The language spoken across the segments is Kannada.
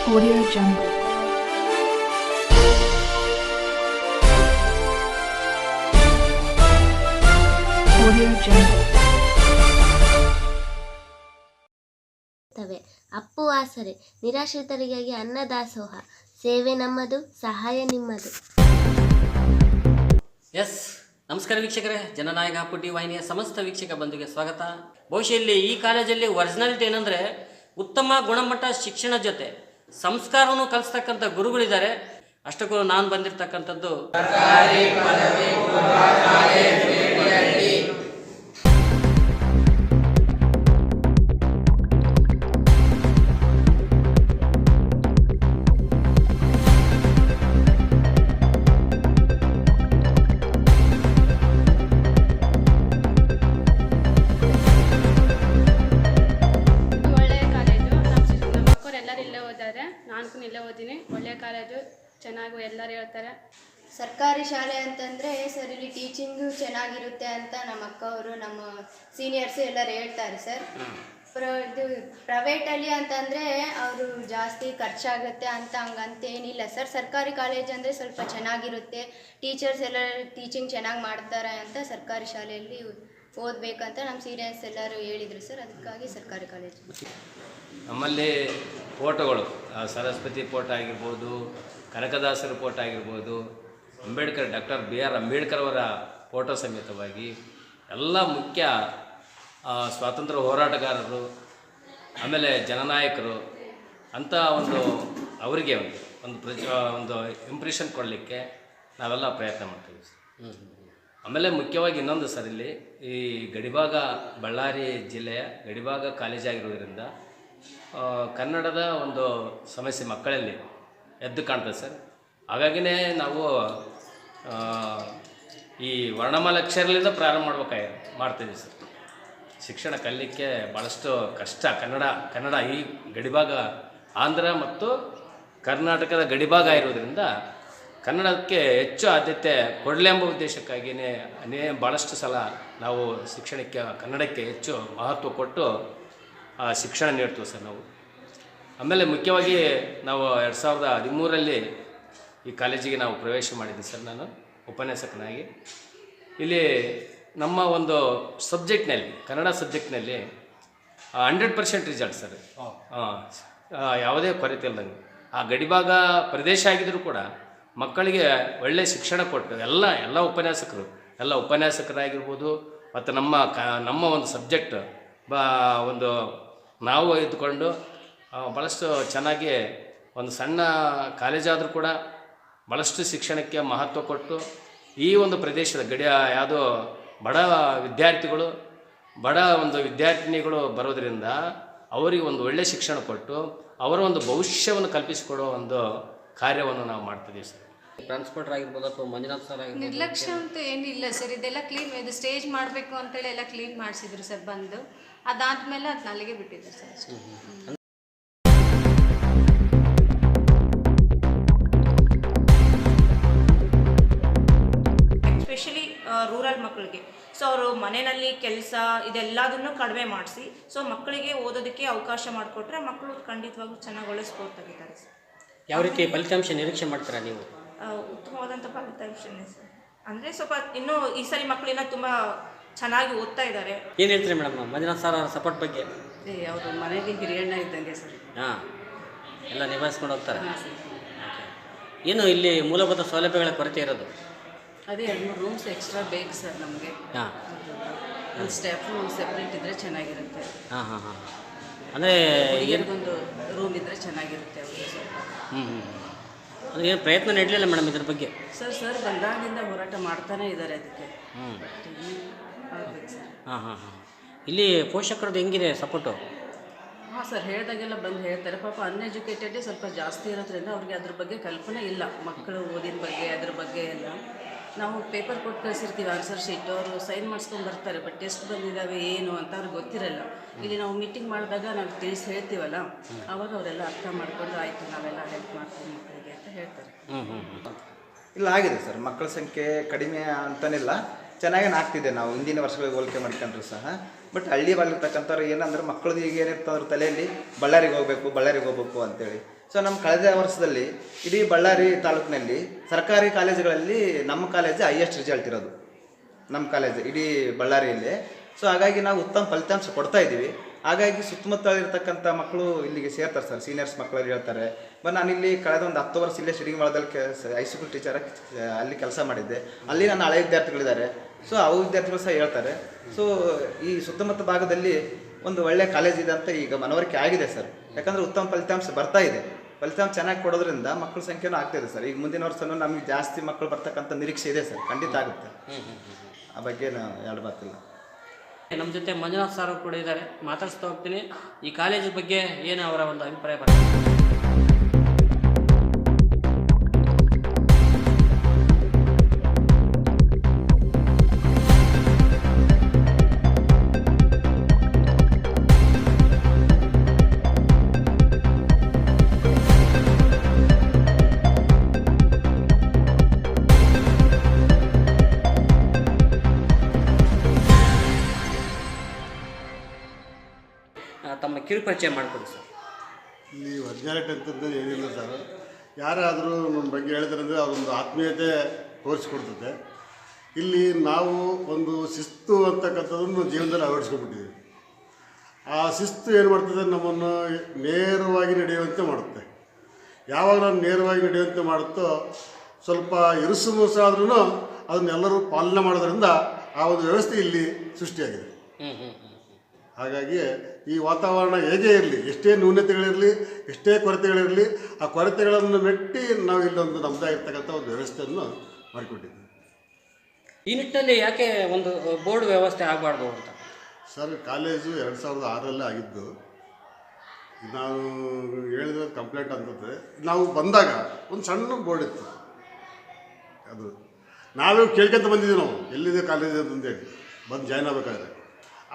Audio Jungle. Audio Jungle. Appu ಆಸರೆ ನಿರಾಶ್ರಿತರಿಗಾಗಿ ಅನ್ನದಾಸೋಹ ಸೇವೆ ನಮ್ಮದು ಸಹಾಯ ನಿಮ್ಮದು. ಎಸ್ ನಮಸ್ಕಾರ ವೀಕ್ಷಕರೇ, ಜನನಾಯಕ ಪುಟಿ ವಾಹಿನಿಯ ಸಮಸ್ತ ವೀಕ್ಷಕ ಬಂಧುಗೆ ಸ್ವಾಗತ. ಬಹುಶಃ ಇಲ್ಲಿ ಈ ಕಾಲೇಜಲ್ಲಿ ಒರಿಜಿನಾಲಿಟಿ ಏನಂದರೆ ಉತ್ತಮ ಗುಣಮಟ್ಟ ಶಿಕ್ಷಣ ಜೊತೆ ಸಂಸ್ಕಾರವನ್ನು ಕಲಿಸ್ತಕ್ಕಂಥ ಗುರುಗಳಿದ್ದಾರೆ. ಅಷ್ಟಕ್ಕೂ ನಾನು ಬಂದಿರತಕ್ಕಂಥದ್ದು ನಾನು ಇಲ್ಲೇ ಓದಿನಿ. ಒಳ್ಳೆಯ ಕಾಲೇಜು, ಚೆನ್ನಾಗಿ ಎಲ್ಲರೂ ಹೇಳ್ತಾರೆ. ಸರ್ಕಾರಿ ಶಾಲೆ ಅಂತಂದರೆ ಸರ್ ಇಲ್ಲಿ ಟೀಚಿಂಗು ಚೆನ್ನಾಗಿರುತ್ತೆ ಅಂತ ನಮ್ಮ ಅಕ್ಕವರು ನಮ್ಮ ಸೀನಿಯರ್ಸು ಎಲ್ಲರೂ ಹೇಳ್ತಾರೆ ಸರ್. ಇದು ಪ್ರೈವೇಟಲ್ಲಿ ಅಂತಂದರೆ ಅವರು ಜಾಸ್ತಿ ಖರ್ಚಾಗುತ್ತೆ ಅಂತ ಹಂಗಂತೇನಿಲ್ಲ ಸರ್. ಸರ್ಕಾರಿ ಕಾಲೇಜ್ ಅಂದರೆ ಸ್ವಲ್ಪ ಚೆನ್ನಾಗಿರುತ್ತೆ, ಟೀಚರ್ಸ್ ಎಲ್ಲ ಟೀಚಿಂಗ್ ಚೆನ್ನಾಗಿ ಮಾಡ್ತಾರೆ ಅಂತ ಸರ್ಕಾರಿ ಶಾಲೆಯಲ್ಲಿ ಓದಬೇಕಂತ ನಮ್ಮ ಸೀನಿಯರ್ಸ್ ಎಲ್ಲರೂ ಹೇಳಿದರು ಸರ್. ಅದಕ್ಕಾಗಿ ಸರ್ಕಾರಿ ಕಾಲೇಜು. ನಮ್ಮಲ್ಲಿ ಫೋಟೋಗಳು ಸರಸ್ವತಿ ಫೋಟೋ ಆಗಿರ್ಬೋದು, ಕನಕದಾಸರ ಫೋಟೋ ಆಗಿರ್ಬೋದು, ಡಾಕ್ಟರ್ BR ಅಂಬೇಡ್ಕರ್ ಅವರ ಫೋಟೋ ಸಮೇತವಾಗಿ ಎಲ್ಲ ಮುಖ್ಯ ಸ್ವಾತಂತ್ರ್ಯ ಹೋರಾಟಗಾರರು, ಆಮೇಲೆ ಜನನಾಯಕರು ಅಂತ ಅವರಿಗೆ ಒಂದು ಇಂಪ್ರೆಷನ್ ಕೊಡಲಿಕ್ಕೆ ನಾವೆಲ್ಲ ಪ್ರಯತ್ನ ಮಾಡ್ತೀವಿ. ಆಮೇಲೆ ಮುಖ್ಯವಾಗಿ ಇನ್ನೊಂದು ಸರ್, ಇಲ್ಲಿ ಈ ಗಡಿಭಾಗ ಬಳ್ಳಾರಿ ಜಿಲ್ಲೆಯ ಗಡಿಭಾಗ ಕಾಲೇಜಾಗಿರೋದ್ರಿಂದ ಕನ್ನಡದ ಒಂದು ಸಮಸ್ಯೆ ಮಕ್ಕಳಲ್ಲಿ ಎದ್ದು ಕಾಣ್ತದೆ ಸರ್. ಹಾಗಾಗಿನೇ ನಾವು ಈ ವರ್ಣಮಾಲಾಕ್ಷರದಿಂದ ಪ್ರಾರಂಭ ಮಾಡ್ತಿದ್ದೀವಿ ಸರ್. ಶಿಕ್ಷಣ ಕಲಿಲಿಕ್ಕೆ ಭಾಳಷ್ಟು ಕಷ್ಟ. ಕನ್ನಡ ಈ ಗಡಿಭಾಗ ಆಂಧ್ರ ಮತ್ತು ಕರ್ನಾಟಕದ ಗಡಿಭಾಗ ಇರೋದ್ರಿಂದ ಕನ್ನಡಕ್ಕೆ ಹೆಚ್ಚು ಆದ್ಯತೆ ಕೊಡಲಿ ಎಂಬ ಉದ್ದೇಶಕ್ಕಾಗಿಯೇ ಭಾಳಷ್ಟು ಸಲ ನಾವು ಶಿಕ್ಷಣಕ್ಕೆ ಕನ್ನಡಕ್ಕೆ ಹೆಚ್ಚು ಮಹತ್ವ ಕೊಟ್ಟು ಶಿಕ್ಷಣ ನೀಡ್ತೀವಿ ಸರ್ ನಾವು. ಆಮೇಲೆ ಮುಖ್ಯವಾಗಿ ನಾವು 2013ರಲ್ಲಿ ಈ ಕಾಲೇಜಿಗೆ ನಾವು ಪ್ರವೇಶ ಮಾಡಿದ್ದೆ ಸರ್. ನಾನು ಉಪನ್ಯಾಸಕನಾಗಿ ಇಲ್ಲಿ ನಮ್ಮ ಒಂದು ಸಬ್ಜೆಕ್ಟ್ನಲ್ಲಿ, ಕನ್ನಡ ಸಬ್ಜೆಕ್ಟ್ನಲ್ಲಿ 100% ರಿಸಲ್ಟ್ ಸರ್. ಯಾವುದೇ ಕೊರತೆ ಇಲ್ಲದಂಗೆ ಆ ಗಡಿಭಾಗ ಪ್ರದೇಶ ಆಗಿದ್ದರೂ ಕೂಡ ಮಕ್ಕಳಿಗೆ ಒಳ್ಳೆಯ ಶಿಕ್ಷಣ ಕೊಟ್ಟು ಎಲ್ಲ ಉಪನ್ಯಾಸಕರಾಗಿರ್ಬೋದು ಮತ್ತು ನಮ್ಮ ಒಂದು ಸಬ್ಜೆಕ್ಟ್ ನಾವು ಇದ್ದುಕೊಂಡು ಭಾಳಷ್ಟು ಚೆನ್ನಾಗಿ ಒಂದು ಸಣ್ಣ ಕಾಲೇಜಾದರೂ ಕೂಡ ಭಾಳಷ್ಟು ಶಿಕ್ಷಣಕ್ಕೆ ಮಹತ್ವ ಕೊಟ್ಟು ಈ ಒಂದು ಪ್ರದೇಶದ ಯಾವುದೋ ಬಡ ವಿದ್ಯಾರ್ಥಿಗಳು, ಬಡ ಒಂದು ವಿದ್ಯಾರ್ಥಿನಿಗಳು ಬರೋದರಿಂದ ಅವರಿಗೆ ಒಂದು ಒಳ್ಳೆಯ ಶಿಕ್ಷಣ ಕೊಟ್ಟು ಅವರ ಒಂದು ಭವಿಷ್ಯವನ್ನು ಕಲ್ಪಿಸಿಕೊಡೋ ಒಂದು ಕಾರ್ಯವನ್ನು ನಾವು ಮಾಡ್ತಿದ್ದೀವಿ ಸರ್. ಟ್ರಾನ್ಸ್ಪೋರ್ಟರ್ ಆಗಿರ್ಬೋದು ಅಥವಾ ಮಂಜುನಾಥ್ ಸರ್ ಆಗಿರ್ಬೋದು, ನಿರ್ಲಕ್ಷ್ಯ ಅಂತ ಏನಿಲ್ಲ ಸರ್. ಇದೆಲ್ಲ ಕ್ಲೀನ್, ಇದು ಸ್ಟೇಜ್ ಮಾಡಬೇಕು ಅಂತೇಳಿ ಎಲ್ಲ ಕ್ಲೀನ್ ಮಾಡಿಸಿದ್ರು ಸರ್ ಬಂದು. ಅದಾದಮೇಲೆ ಅದು ಅಲ್ಲಿಗೆ ಬಿಟ್ಟಿದ್ರು ಸರ್ ಅಷ್ಟೇ. ಎಸ್ಪೆಷಲಿ ರೂರಲ್ ಮಕ್ಕಳಿಗೆ ಸೊ ಅವರು ಮನೆಯಲ್ಲಿ ಕೆಲಸ ಇದೆಲ್ಲದನ್ನು ಕಡಿಮೆ ಮಾಡಿಸಿ ಸೊ ಮಕ್ಕಳಿಗೆ ಓದೋದಕ್ಕೆ ಅವಕಾಶ ಮಾಡಿಕೊಟ್ರೆ ಮಕ್ಕಳು ಖಂಡಿತವಾಗ್ಲೂ ಚೆನ್ನಾಗಿ ಒಳ್ಳೆ ಸ್ಕೋರ್ ತೆಗಿತಾರೆ ಸರ್. ಯಾವ ರೀತಿ ಫಲಿತಾಂಶ ನಿರೀಕ್ಷೆ ಮಾಡ್ತೀರಾ ನೀವು? ಉತ್ತಮವಾದಂಥ ಫಲಿತಾಂಶನೇ ಸರ್. ಅಂದರೆ ಸ್ವಲ್ಪ ಇನ್ನೂ ಈ ಸರಿ ಮಕ್ಕಳಿನ ತುಂಬ ಚೆನ್ನಾಗಿ ಓದ್ತಾ ಇದ್ದಾರೆ. ಏನು ಹೇಳ್ತೀರಿ ಮೇಡಮ್ ಮಂಜುನಾಥ್ ಸರ್ ಅವರ ಸಪೋರ್ಟ್ ಬಗ್ಗೆ? ಅವರು ಮನೆಗೆ ಹಿರಿಯಣ್ಣ ಇದ್ದಂಗೆ ಸರ್. ಹಾಂ, ಎಲ್ಲ ನಿಭಾಯಿಸ್ಕೊಂಡು ಹೋಗ್ತಾರೆ. ಏನು ಇಲ್ಲಿ ಮೂಲಭೂತ ಸೌಲಭ್ಯಗಳ ಕೊರತೆ ಇರೋದು? ಅದೇ 2-3 ರೂಮ್ಸ್ ಎಕ್ಸ್ಟ್ರಾ ಬೇಕು ಸರ್ ನಮಗೆ. ಹಾಂ, ಒಂದು ಸ್ಟಾಫ್ ರೂಮ್ ಸೆಪ್ರೇಟ್ ಇದ್ದರೆ ಚೆನ್ನಾಗಿರುತ್ತೆ. ಹಾಂ ಅಂದರೆ ಒಂದು ರೂಮ್ ಇದ್ದರೆ ಚೆನ್ನಾಗಿರುತ್ತೆ ಅವರಿಗೆ ಸ್ವಲ್ಪ. ಅಂದರೆ ಏನು ಪ್ರಯತ್ನ ನಡಲಿಲ್ಲ ಮೇಡಮ್ ಇದ್ರ ಬಗ್ಗೆ? ಸರ್ ಬಂದಾಗಿಂದ ಹೋರಾಟ ಮಾಡ್ತಾನೆ ಇದ್ದಾರೆ ಅದಕ್ಕೆ. ಹಾಂ. ಇಲ್ಲಿ ಪೋಷಕರದ್ದು ಹೆಂಗಿದೆ ಸಪೋರ್ಟು? ಹಾಂ ಸರ್, ಹೇಳಿದಾಗೆಲ್ಲ ಬಂದು ಹೇಳ್ತಾರೆ. ಪಾಪ ಅನ್ಎಜುಕೇಟೆಡೇ ಸ್ವಲ್ಪ ಜಾಸ್ತಿ ಇರೋದ್ರಿಂದ ಅವ್ರಿಗೆ ಅದ್ರ ಬಗ್ಗೆ ಕಲ್ಪನೆ ಇಲ್ಲ. ಮಕ್ಕಳು ಓದಿನ ಬಗ್ಗೆ ಅದ್ರ ಬಗ್ಗೆ ಎಲ್ಲ ನಾವು ಪೇಪರ್ ಕೊಟ್ಟು ಕಳಿಸಿರ್ತೀವಿ, ಆನ್ಸರ್ ಶೀಟು. ಅವರು ಸೈನ್ ಮಾಡಿಸ್ಕೊಂಡು ಬರ್ತಾರೆ, ಬಟ್ ಟೆಸ್ಟ್ ಬಂದಿದ್ದಾವೆ ಏನು ಅಂತ ಅವ್ರಿಗೆ ಗೊತ್ತಿರಲ್ಲ. ಇಲ್ಲಿ ನಾವು ಮೀಟಿಂಗ್ ಮಾಡಿದಾಗ ನಾವು ತಿಳಿಸಿ ಹೇಳ್ತೀವಲ್ಲ, ಆವಾಗ ಅವರೆಲ್ಲ ಅರ್ಥ ಮಾಡಿಕೊಂಡು ಆಯಿತು ನಾವೆಲ್ಲ ಹೆಲ್ಪ್ ಮಾಡ್ತೀವಿ ಮಕ್ಕಳಿಗೆ ಅಂತ ಹೇಳ್ತಾರೆ. ಇಲ್ಲ, ಆಗಿದೆ ಸರ್. ಮಕ್ಕಳ ಸಂಖ್ಯೆ ಕಡಿಮೆ ಅಂತನಿಲ್ಲ, ಚೆನ್ನಾಗೇನು ಆಗ್ತಿದೆ ನಾವು ಹಿಂದಿನ ವರ್ಷಗಳಿಗೆ ಹೋಲಿಕೆ ಮಾಡ್ಕೊಂಡ್ರು ಸಹ. ಬಟ್ ಹಳ್ಳಿ ಬಾಗಿರ್ತಕ್ಕಂಥವ್ರು ಏನಂದ್ರೆ ಮಕ್ಕಳದ್ದು ಈಗ ಏನಿರ್ತದ್ರ ತಲೆಯಲ್ಲಿ ಬಳ್ಳಾರಿಗೆ ಹೋಗ್ಬೇಕು ಅಂತೇಳಿ. ಸೊ ನಮ್ಮ ಕಳೆದ ವರ್ಷದಲ್ಲಿ ಇಡೀ ಬಳ್ಳಾರಿ ತಾಲೂಕಿನಲ್ಲಿ ಸರ್ಕಾರಿ ಕಾಲೇಜುಗಳಲ್ಲಿ ನಮ್ಮ ಕಾಲೇಜ್ ಹೈಯೆಸ್ಟ್ ರಿಸಲ್ಟ್ ಇರೋದು, ನಮ್ಮ ಕಾಲೇಜ್ ಇಡೀ ಬಳ್ಳಾರಿಯಲ್ಲಿ. ಸೊ ಹಾಗಾಗಿ ನಾವು ಉತ್ತಮ ಫಲಿತಾಂಶ ಕೊಡ್ತಾ ಇದ್ದೀವಿ. ಹಾಗಾಗಿ ಸುತ್ತಮುತ್ತಲಿರ್ತಕ್ಕಂಥ ಮಕ್ಕಳು ಇಲ್ಲಿಗೆ ಸೇರ್ತಾರೆ ಸರ್. ಸೀನಿಯರ್ಸ್ ಮಕ್ಕಳು ಹೇಳ್ತಾರೆ, ನಾನಿಲ್ಲಿ ಕಳೆದ ಒಂದು 10 ವರ್ಷ ಇಲ್ಲೇ ಶ್ರೀನಿವಾಳದಲ್ಲಿ ಹೈಸ್ಕೂಲ್ ಟೀಚರ್ ಅಲ್ಲಿ ಕೆಲಸ ಮಾಡಿದ್ದೆ. ಅಲ್ಲಿ ನನ್ನ ಹಳೆ ವಿದ್ಯಾರ್ಥಿಗಳಿದ್ದಾರೆ. ಸೊ ಅವು ವಿದ್ಯಾರ್ಥಿಗಳು ಸಹ ಹೇಳ್ತಾರೆ. ಸೊ ಈ ಸುತ್ತಮುತ್ತ ಭಾಗದಲ್ಲಿ ಒಂದು ಒಳ್ಳೆಯ ಕಾಲೇಜ್ ಇದೆ ಅಂತ ಈಗ ಮನವರಿಕೆ ಆಗಿದೆ ಸರ್. ಯಾಕಂದರೆ ಉತ್ತಮ ಫಲಿತಾಂಶ ಬರ್ತಾ ಇದೆ. ಫಲಿತಾಂಶ ಚೆನ್ನಾಗಿ ಕೊಡೋದ್ರಿಂದ ಮಕ್ಕಳ ಸಂಖ್ಯೆನೂ ಆಗ್ತಾಯಿದೆ ಸರ್. ಈಗ ಮುಂದಿನ ವರ್ಷನೂ ನಮಗೆ ಜಾಸ್ತಿ ಮಕ್ಕಳು ಬರ್ತಕ್ಕಂಥ ನಿರೀಕ್ಷೆ ಇದೆ ಸರ್. ಖಂಡಿತ ಆಗುತ್ತೆ. ಆ ಬಗ್ಗೆ ಎರಡು ಮಾತಿಲ್ಲ. ನಮ್ಮ ಜೊತೆ ಮಂಜುನಾಥ್ ಸರ್ ಕೂಡ ಇದ್ದಾರೆ, ಮಾತಾಡಿಸ್ತಾ ಹೋಗ್ತೀನಿ. ಈ ಕಾಲೇಜ್ ಬಗ್ಗೆ ಏನು ಅವರ ಒಂದು ಅಭಿಪ್ರಾಯ ಬರ್ತದೆ. ತಮ್ಮ ಕಿರು ಪರಿಚಯ ಮಾಡಿಕೊಡಿ ಸರ್. ಇಲ್ಲಿ ಒರಿಜಿನಾಲಿಟಿ ಅಂತಂದು ಏನಿಲ್ಲ ಸರ್. ಯಾರಾದರೂ ನಮ್ಮ ಬಗ್ಗೆ ಹೇಳಿದ್ರಂದರೆ ಅವರೊಂದು ಆತ್ಮೀಯತೆ ತೋರಿಸ್ಕೊಡ್ತದೆ. ಇಲ್ಲಿ ನಾವು ಒಂದು ಶಿಸ್ತು ಅಂತಕ್ಕಂಥದ್ದನ್ನು ಜೀವನದಲ್ಲಿ ಅಳವಡಿಸ್ಕೊಂಡ್ಬಿಟ್ಟಿದ್ದೀವಿ. ಆ ಶಿಸ್ತು ಏನು ಮಾಡ್ತದೆ, ನಮ್ಮನ್ನು ನೇರವಾಗಿ ನಡೆಯುವಂತೆ ಮಾಡುತ್ತೆ. ಯಾವಾಗ ನಾವು ನೇರವಾಗಿ ನಡೆಯುವಂತೆ ಮಾಡುತ್ತೋ ಸ್ವಲ್ಪ ಇರುಸು ಮುರುಸು ಆದ್ರೂ ಅದನ್ನೆಲ್ಲರೂ ಪಾಲನೆ ಮಾಡೋದ್ರಿಂದ ಆ ಒಂದು ವ್ಯವಸ್ಥೆ ಇಲ್ಲಿ ಸೃಷ್ಟಿಯಾಗಿದೆ. ಹಾಗಾಗಿ ಈ ವಾತಾವರಣ ಹೇಗೆ ಇರಲಿ, ಎಷ್ಟೇ ನ್ಯೂನತೆಗಳಿರಲಿ, ಎಷ್ಟೇ ಕೊರತೆಗಳಿರಲಿ, ಆ ಕೊರತೆಗಳನ್ನು ಮೆಟ್ಟಿ ನಾವು ಇಲ್ಲೊಂದು ನಮ್ಮದಾಗಿರ್ತಕ್ಕಂಥ ಒಂದು ವ್ಯವಸ್ಥೆಯನ್ನು ಮಾಡಿಕೊಟ್ಟಿದ್ದೀವಿ. ಈ ನಿಟ್ಟಿನಲ್ಲಿ ಯಾಕೆ ಒಂದು ಬೋರ್ಡ್ ವ್ಯವಸ್ಥೆ ಆಗಬಾರ್ದು ಅಂತ ಸರ್? ಕಾಲೇಜು 2006ರಲ್ಲೇ ಆಗಿದ್ದು. ನಾನು ಹೇಳಿದ್ರೆ ಕಂಪ್ಲೇಂಟ್ ಅಂತಂದರೆ, ನಾವು ಬಂದಾಗ ಒಂದು ಸಣ್ಣ ಬೋರ್ಡ್ ಇತ್ತು. ಅದು ನಾವೇ ಕೇಳ್ಕೊಂತ ಬಂದಿದ್ದೀವಿ, ನಾವು ಎಲ್ಲಿದೆ ಕಾಲೇಜ್ ಅಂತಂದೇಳಿ ಬಂದು ಜಾಯ್ನ್ ಆಗಬೇಕಾದ್ರೆ.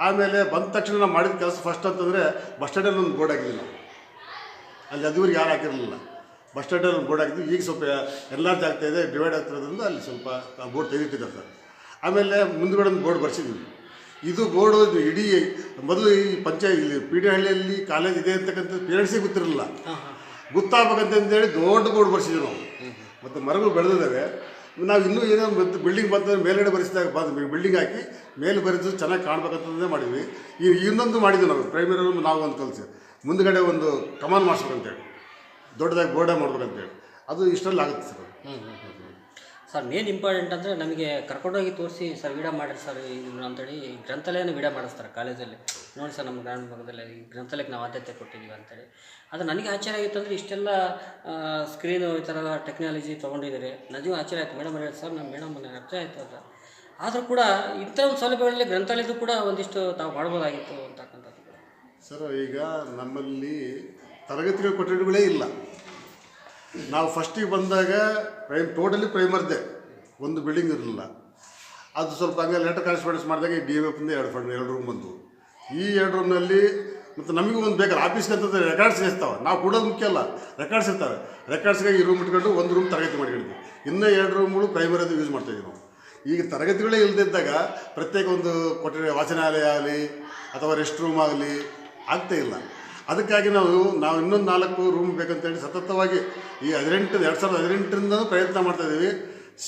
ಆಮೇಲೆ ಬಂದ ತಕ್ಷಣ ನಾವು ಮಾಡಿದ ಕೆಲಸ ಫಸ್ಟ್ ಅಂತಂದರೆ ಬಸ್ ಸ್ಟ್ಯಾಂಡಲ್ಲಿ ಒಂದು ಬೋರ್ಡ್ ಹಾಕಿದ್ವಿ ನಾವು. ಅಲ್ಲಿ ಅದುವರೆಗೆ ಯಾರು ಹಾಕಿರಲಿಲ್ಲ. ಬಸ್ ಸ್ಟ್ಯಾಂಡಲ್ಲಿ ಒಂದು ಬೋರ್ಡ್ ಹಾಕಿದ್ವಿ. ಈಗ ಸ್ವಲ್ಪ ಎನ್ಲಾರ್ಜ್ ಆಗ್ತಾಯಿದೆ, ಡಿವೈಡ್ ಆಗ್ತಿರೋದ್ರಿಂದ ಅಲ್ಲಿ ಸ್ವಲ್ಪ ಆ ಬೋರ್ಡ್ ತೆಗಿತಿದ್ದಾರೆ ಸರ್. ಆಮೇಲೆ ಮುಂದುಗಡೆ ಒಂದು ಬೋರ್ಡ್ ಬರ್ಸಿದ್ವಿ. ಇದು ಬೋರ್ಡು ಇಡೀ ಮೊದಲು ಈ ಇಲ್ಲಿ ಪಿ ಡಿ ಹಳ್ಳಿಯಲ್ಲಿ ಕಾಲೇಜ್ ಇದೆ ಅಂತಕ್ಕಂಥದ್ದು ಪೇರೆಂಟ್ಸಿಗೆ ಗೊತ್ತಿರಲಿಲ್ಲ. ಗೊತ್ತಾಗಬೇಕಂತಂದೇಳಿ ದೊಡ್ಡ ಬೋರ್ಡ್ ಬರ್ಸಿದ್ವಿ ನಾವು. ಮತ್ತು ಮರಗಳು ಬೆಳೆದಿದ್ದಾವೆ. ನಾವು ಇನ್ನೂ ಏನೋ ಬಿಲ್ಡಿಂಗ್ ಬಂತಂದ್ರೆ ಮೇಲ್ಗಡೆ ಬರೆಸಿದಾಗ ಬಂದು ಬಿಲ್ಡಿಂಗ್ ಹಾಕಿ ಮೇಲೆ ಬರೆದು ಚೆನ್ನಾಗಿ ಕಾಣ್ಬೇಕಂತಂದೇ ಮಾಡಿದ್ವಿ. ಈಗ ಇನ್ನೊಂದು ಮಾಡಿದ್ವಿ ನಾವು ಪ್ರೈಮರಿ ನಾವು ಒಂದು ಕಲಿಸಿ ಮುಂದುಗಡೆ ಒಂದು ಕಮಾನ್ ಮಾಡಿಸ್ಬೇಕಂತೇಳಿ, ದೊಡ್ಡದಾಗಿ ಬೋರ್ಡೇ ಮಾಡ್ಬೇಕಂತೇಳಿ. ಅದು ಇಷ್ಟರಲ್ಲಿ ಆಗುತ್ತೆ ಸರ್. ಸರ್ ಮೇನ್ ಇಂಪಾರ್ಟೆಂಟ್ ಅಂದರೆ ನಮಗೆ ಕರ್ಕೊಂಡೋಗಿ ತೋರಿಸಿ ಸರ್ ವೀಡಿಯೋ ಮಾಡಿರಿ ಸರ್ ಅಂತೇಳಿ ಗ್ರಂಥಾಲಯನ ವೀಡಿಯೋ ಮಾಡಿಸ್ತಾರೆ ಕಾಲೇಜಲ್ಲಿ. ನೋಡಿ ಸರ್, ನಮ್ಮ ಗ್ರಾಮೀಣ ಭಾಗದಲ್ಲಿ ಈ ಗ್ರಂಥಾಲಯಕ್ಕೆ ನಾವು ಆದ್ಯತೆ ಕೊಟ್ಟಿದ್ದೀವಿ ಅಂತೇಳಿ. ಅದು ನನಗೆ ಆಶ್ಚರ್ಯ ಆಗಿತ್ತು ಅಂದರೆ ಇಷ್ಟೆಲ್ಲ ಸ್ಕ್ರೀನು ಈ ಥರ ಟೆಕ್ನಾಲಜಿ ತೊಗೊಂಡಿದ್ದೀರಿ. ನನಗೂ ಆಶ್ಚರ್ಯ ಆಯಿತು. ಮೇಡಮ್ ಹೇಳಿ ಸರ್, ನಮ್ಮ ಮೇಡಮ್ ನನಗೆ ಅರ್ಥ ಆಯಿತು ಅಂತ. ಆದರೂ ಕೂಡ ಇಂಥ ಒಂದು ಸೌಲಭ್ಯಗಳಲ್ಲಿ ಗ್ರಂಥಾಲಯದ್ದು ಕೂಡ ಒಂದಿಷ್ಟು ತಾವು ಮಾಡ್ಬೋದಾಗಿತ್ತು ಅಂತಕ್ಕಂಥದ್ದು. ಸರ್, ಈಗ ನಮ್ಮಲ್ಲಿ ತರಗತಿಗಳ ಕೊಠಡಿಗಳೇ ಇಲ್ಲ. ನಾವು ಫಸ್ಟಿಗೆ ಬಂದಾಗ ಟೋಟಲಿ ಪ್ರೈಮರ್ದೆ ಒಂದು ಬಿಲ್ಡಿಂಗ್ ಇರಲಿಲ್ಲ. ಅದು ಸ್ವಲ್ಪ ಹಂಗೆ ಲೇಟರ್ ಕರೆಸ್ಪಾಂಡೆನ್ಸ್ ಮಾಡಿದಾಗ ಈ DMFಯಿಂದ 2 ರೂಮ್ ಬಂತು. ಈ 2 ರೂಮ್ನಲ್ಲಿ ಮತ್ತು ನಮಗೂ ಒಂದು ಬೇಕಾದ್ರೆ ಆಫೀಸ್ಗೆ ಅಂತಂದರೆ ರೆಕಾರ್ಡ್ಸ್ ಇರ್ತಾವೆ. ನಾವು ಕೊಡೋದು ಮುಖ್ಯ ಅಲ್ಲ, ರೆಕಾರ್ಡ್ಸ್ ಇರ್ತಾವೆ. ರೆಕಾರ್ಡ್ಸ್ಗಾಗಿ ಈ ರೂಮ್ ಇಟ್ಕೊಂಡು ಒಂದು ರೂಮ್ ತರಗತಿ ಮಾಡ್ಕೊಂಡಿದ್ವಿ. ಇನ್ನೂ 2 ರೂಮ್ಗಳು ಪ್ರೈಮರಿದು ಯೂಸ್ ಮಾಡ್ತಾಯಿದ್ವಿ ನಾವು. ಈಗ ತರಗತಿಗಳೇ ಇಲ್ಲದಿದ್ದಾಗ ಪ್ರತ್ಯೇಕ ಒಂದು ಕೊಠಡಿ ವಾಚನಾಲಯ ಆಗಲಿ ಅಥವಾ ರೆಸ್ಟ್ ರೂಮ್ ಆಗಲಿ ಆಗ್ತಾಯಿಲ್ಲ. ಅದಕ್ಕಾಗಿ ನಾವು ಇನ್ನೊಂದು 4 ರೂಮ್ ಬೇಕಂತೇಳಿ ಸತತವಾಗಿ ಈ 2018ರಿಂದ ಪ್ರಯತ್ನ ಮಾಡ್ತಾಯಿದ್ದೀವಿ.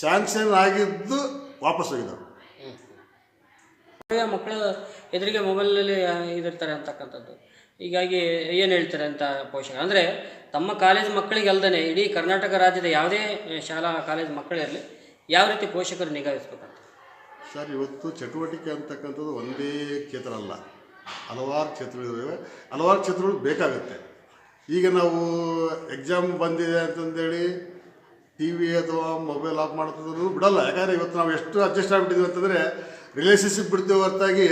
ಸ್ಯಾಂಕ್ಷನ್ ಆಗಿದ್ದು ವಾಪಸ್ ಹೋಗಿದ್ದಾವೆ. ಮಕ್ಕಳು ಎದುರಿಗೆ ಮೊಬೈಲಲ್ಲಿ ಇದಿರ್ತಾರೆ ಅಂತಕ್ಕಂಥದ್ದು. ಹೀಗಾಗಿ ಏನು ಹೇಳ್ತಾರೆ ಅಂತ ಪೋಷಕರು ಅಂದರೆ ತಮ್ಮ ಕಾಲೇಜ್ ಮಕ್ಕಳಿಗೆ ಅಲ್ಲದೆ ಇಡೀ ಕರ್ನಾಟಕ ರಾಜ್ಯದ ಯಾವುದೇ ಶಾಲಾ ಕಾಲೇಜ್ ಮಕ್ಕಳಿರಲಿ ಯಾವ ರೀತಿ ಪೋಷಕರು ನಿಗಾಯಿಸ್ಬೇಕಂತ? ಸರ್, ಇವತ್ತು ಚಟುವಟಿಕೆ ಅಂತಕ್ಕಂಥದ್ದು ಒಂದೇ ಕ್ಷೇತ್ರ ಅಲ್ಲ, ಹಲವಾರು ಕ್ಷೇತ್ರಗಳಿವೆ. ಹಲವಾರು ಕ್ಷೇತ್ರಗಳು ಬೇಕಾಗುತ್ತೆ. ಈಗ ನಾವು ಎಕ್ಸಾಮ್ ಬಂದಿದೆ ಅಂತಂದೇಳಿ TV ಅಥವಾ ಮೊಬೈಲ್ ಆಫ್ ಮಾಡೋದು ಬಿಡಲ್ಲ. ಯಾಕಂದರೆ ಇವತ್ತು ನಾವು ಎಷ್ಟು ಅಡ್ಜಸ್ಟ್ ಆಗಿಬಿಟ್ಟಿದ್ವಿ ಅಂತಂದರೆ ರಿಲೇಷನ್ಶಿಪ್ ಬಿಡ್ತೀವಿ ಹೊರತಾಗಿ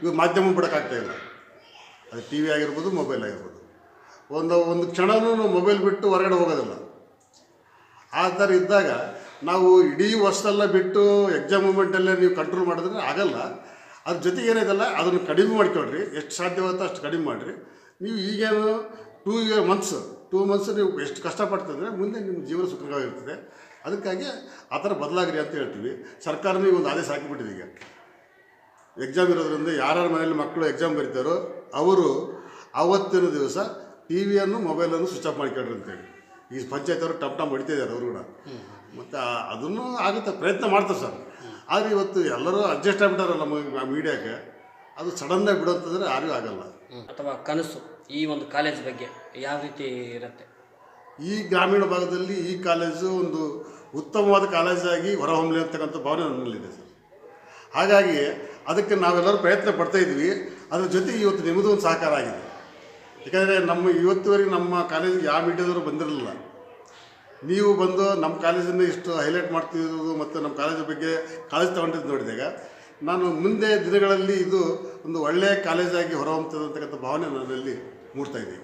ಇವಾಗ ಮಾಧ್ಯಮ ಬಿಡೋಕ್ಕಾಗ್ತಾಯಿಲ್ಲ. ಅದು TV ಆಗಿರ್ಬೋದು, ಮೊಬೈಲ್ ಆಗಿರ್ಬೋದು. ಒಂದು ಕ್ಷಣವೂ ನಾವು ಮೊಬೈಲ್ ಬಿಟ್ಟು ಹೊರಗಡೆ ಹೋಗೋದಿಲ್ಲ. ಆ ಥರ ಇದ್ದಾಗ ನಾವು ಇಡೀ ವರ್ಷದಲ್ಲ ಬಿಟ್ಟು ಎಕ್ಸಾಮ್ ಮೂಮೆಂಟಲ್ಲೇ ನೀವು ಕಂಟ್ರೋಲ್ ಮಾಡಿದ್ರೆ ಆಗಲ್ಲ. ಅದ್ರ ಜೊತೆಗೆ ಏನಾಯ್ತಲ್ಲ ಅದನ್ನು ಕಡಿಮೆ ಮಾಡಿಕೊಡ್ರಿ. ಎಷ್ಟು ಸಾಧ್ಯವಾಗುತ್ತೋ ಅಷ್ಟು ಕಡಿಮೆ ಮಾಡಿರಿ. ನೀವು ಈಗೇನು 2 months 2 ಮಂತ್ಸ್ ನೀವು ಎಷ್ಟು ಕಷ್ಟಪಡ್ತಂದರೆ ಮುಂದೆ ನಿಮ್ಮ ಜೀವನ ಸುಖವಾಗಿರ್ತದೆ. ಅದಕ್ಕಾಗಿ ಆ ಥರ ಬದಲಾಗ್ರಿ ಅಂತ ಹೇಳ್ತೀವಿ. ಸರ್ಕಾರನೇ ಒಂದು ಆದೇಶ ಹಾಕಿಬಿಟ್ಟಿದೆ. ಈಗ ಎಕ್ಸಾಮ್ ಇರೋದ್ರಿಂದ ಯಾರ್ಯಾರ ಮನೇಲಿ ಮಕ್ಕಳು ಎಕ್ಸಾಮ್ ಬರೀತಾರೋ ಅವರು ಆವತ್ತಿನ ದಿವಸ ಟಿ ವಿಯನ್ನು ಮೊಬೈಲನ್ನು ಸ್ವಿಚ್ ಆಫ್ ಮಾಡಿಕೊಡ್ರಿ ಅಂತೇಳಿ ಈ ಪಂಚಾಯತ್ ಅವರು ಟಮ್ ಹೊಡಿತಿದ್ದಾರೆ ಅವರು ಕೂಡ. ಮತ್ತು ಅದನ್ನು ಆಗುತ್ತೆ, ಪ್ರಯತ್ನ ಮಾಡ್ತಾರೆ ಸರ್. ಆದರೆ ಇವತ್ತು ಎಲ್ಲರೂ ಅಡ್ಜಸ್ಟ್ ಆಗಿಬಿಟ್ಟಾರಲ್ಲ ಮೀಡಿಯಾಕ್ಕೆ, ಅದು ಸಡನ್ನಾಗಿ ಬಿಡೋಂತಂದರೆ ಯಾರಿಗೂ ಆಗಲ್ಲ. ಅಥವಾ ಕನಸು ಈ ಒಂದು ಕಾಲೇಜ್ ಬಗ್ಗೆ ಯಾವ ರೀತಿ ಇರುತ್ತೆ? ಈ ಗ್ರಾಮೀಣ ಭಾಗದಲ್ಲಿ ಈ ಕಾಲೇಜು ಒಂದು ಉತ್ತಮವಾದ ಕಾಲೇಜಾಗಿ ಹೊರಹೊಮ್ಮಲಿ ಅಂತಕ್ಕಂಥ ಭಾವನೆ ನನ್ನಲ್ಲಿದೆ ಸರ್. ಹಾಗಾಗಿ ಅದಕ್ಕೆ ನಾವೆಲ್ಲರೂ ಪ್ರಯತ್ನ ಪಡ್ತಾಯಿದ್ವಿ. ಅದ್ರ ಜೊತೆ ಇವತ್ತು ನಿಮ್ಮದು ಒಂದು ಸಹಕಾರ ಆಗಿದೆ. ಯಾಕಂದರೆ ಇವತ್ತುವರೆಗೆ ನಮ್ಮ ಕಾಲೇಜಿಗೆ ಯಾವ ಮೀಡಿಯಾದವರು ಬಂದಿರಲಿಲ್ಲ. ನೀವು ಬಂದು ನಮ್ಮ ಕಾಲೇಜನ್ನು ಇಷ್ಟು ಹೈಲೈಟ್ ಮಾಡ್ತಿರೋದು ಮತ್ತು ನಮ್ಮ ಕಾಲೇಜ್ ಬಗ್ಗೆ ಕಾಳಜಿ ತಗೊಂಡಿದ್ದು ನೋಡಿದಾಗ ನಾನು ಮುಂದೆ ದಿನಗಳಲ್ಲಿ ಇದು ಒಂದು ಒಳ್ಳೆಯ ಕಾಲೇಜಾಗಿ ಹೊರಹೊಮ್ಮುತ್ತದೆ ಅಂತಕ್ಕಂಥ ಭಾವನೆ ನನ್ನಲ್ಲಿ ಮೂಡ್ತಾಯಿದೆ.